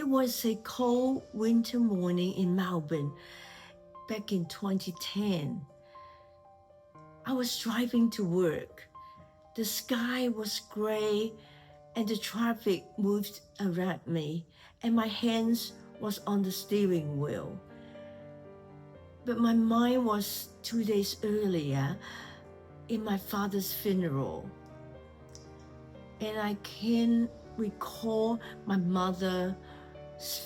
It was a cold winter morning in Melbourne back in 2010. I was driving to work. The sky was gray and the traffic moved around me, and my hands was on the steering wheel. But my mind was 2 days earlier in my father's funeral. And I can recall my mother's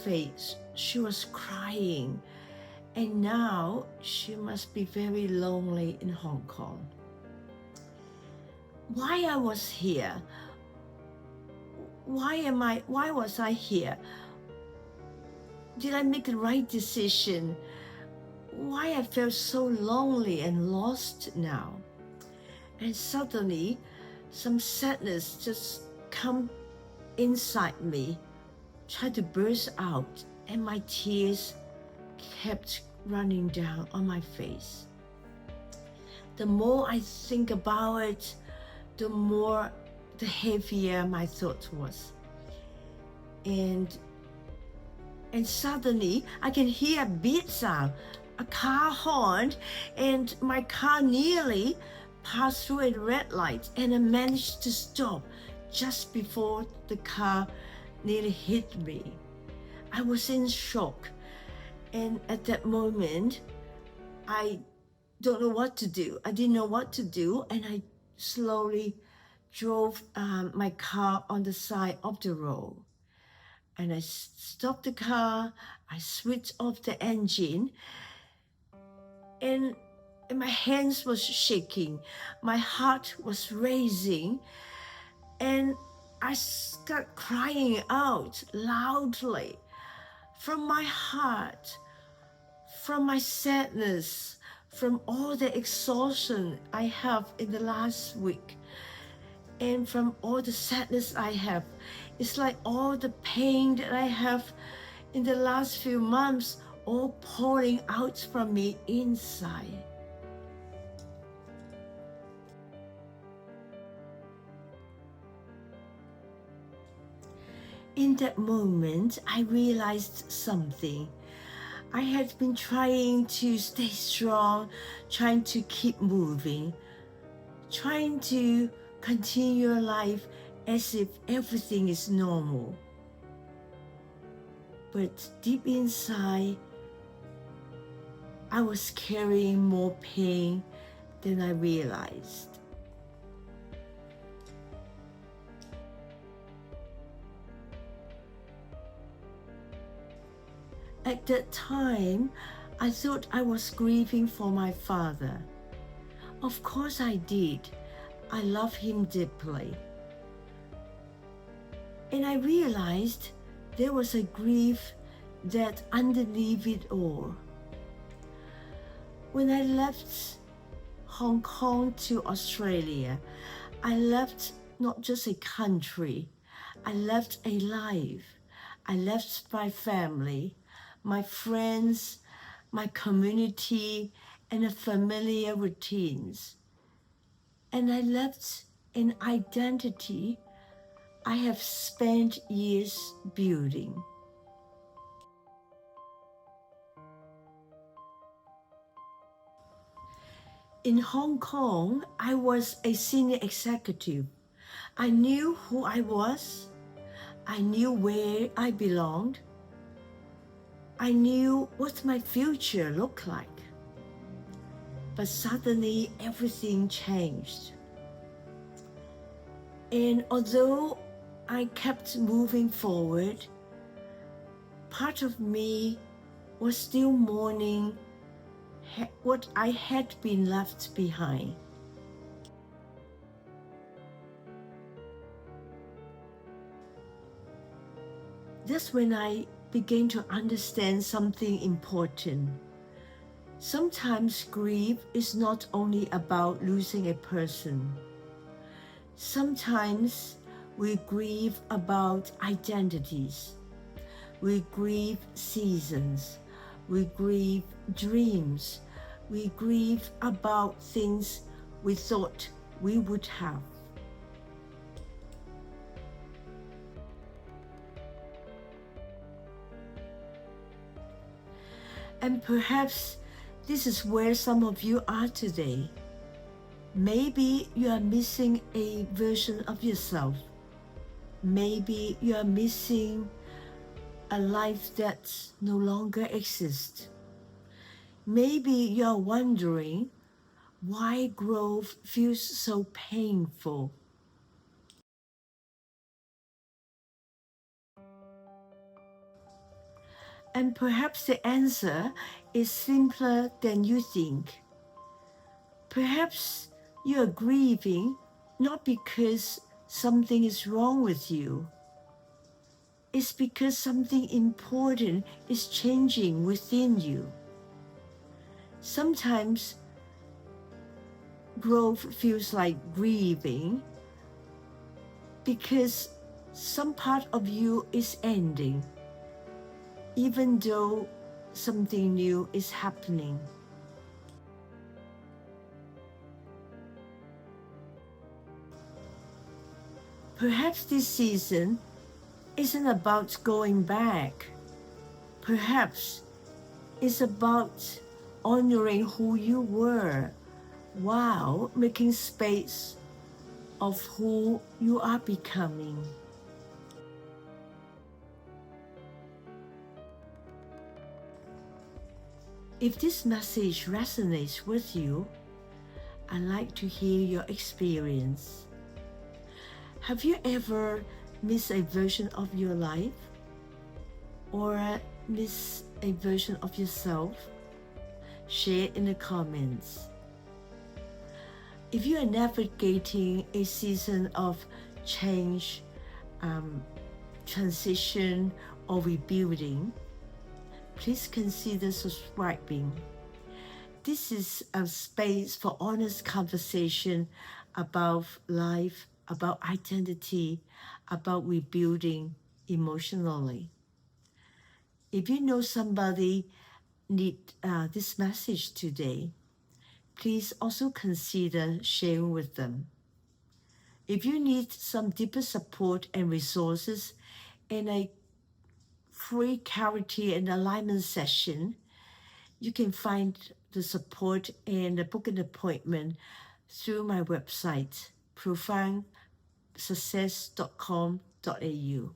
face. She was crying. And now she must be very lonely in Hong Kong. Why I was here? Why was I here? Did I make the right decision? Why I felt so lonely and lost now? And suddenly, some sadness just come inside me, tried to burst out, and my tears kept running down on my face. The more I think about it, the heavier my thought was. And suddenly I can hear a beat sound, a car horn, and my car nearly passed through a red light, and I managed to stop just before the car nearly hit me. I was in shock. And at that moment, I don't know what to do. I didn't know what to do, and I slowly drove my car on the side of the road. And I stopped the car, I switched off the engine, and my hands was shaking, my heart was racing, and I started crying out loudly from my heart, from my sadness, from all the exhaustion I have in the last week, and from all the sadness I have. It's like all the pain that I have in the last few months all pouring out from me inside. In that moment, I realized something. I had been trying to stay strong, trying to keep moving, trying to continue life as if everything is normal. But deep inside, I was carrying more pain than I realized. At that time, I thought I was grieving for my father. Of course I did. I love him deeply. And I realized there was a grief that underneath it all. When I left Hong Kong to Australia, I left not just a country, I left a life. I left my family, my friends, my community, and the familiar routines. And I left an identity I have spent years building. In Hong Kong, I was a senior executive. I knew who I was. I knew where I belonged. I knew what my future looked like. But suddenly everything changed. And although I kept moving forward, part of me was still mourning what I had been left behind. That's when I began to understand something important. Sometimes grief is not only about losing a person. Sometimes we grieve about identities. We grieve seasons. We grieve dreams. We grieve about things we thought we would have. And perhaps this is where some of you are today. Maybe you are missing a version of yourself. Maybe you are missing a life that no longer exists. Maybe you are wondering why growth feels so painful. And perhaps the answer is simpler than you think. Perhaps you are grieving not because something is wrong with you. It's because something important is changing within you. Sometimes growth feels like grieving because some part of you is ending, even though something new is happening. Perhaps this season isn't about going back. Perhaps it's about honoring who you were while making space of who you are becoming. If this message resonates with you, I'd like to hear your experience. Have you ever missed a version of your life? Or missed a version of yourself? Share in the comments. If you are navigating a season of change, transition, or rebuilding, please consider subscribing. This is a space for honest conversation about life, about identity, about rebuilding emotionally. If you know somebody need this message today, please also consider sharing with them. If you need some deeper support and resources in a free clarity and alignment session, you can find the support and book an appointment through my website, profoundsuccess.com.au.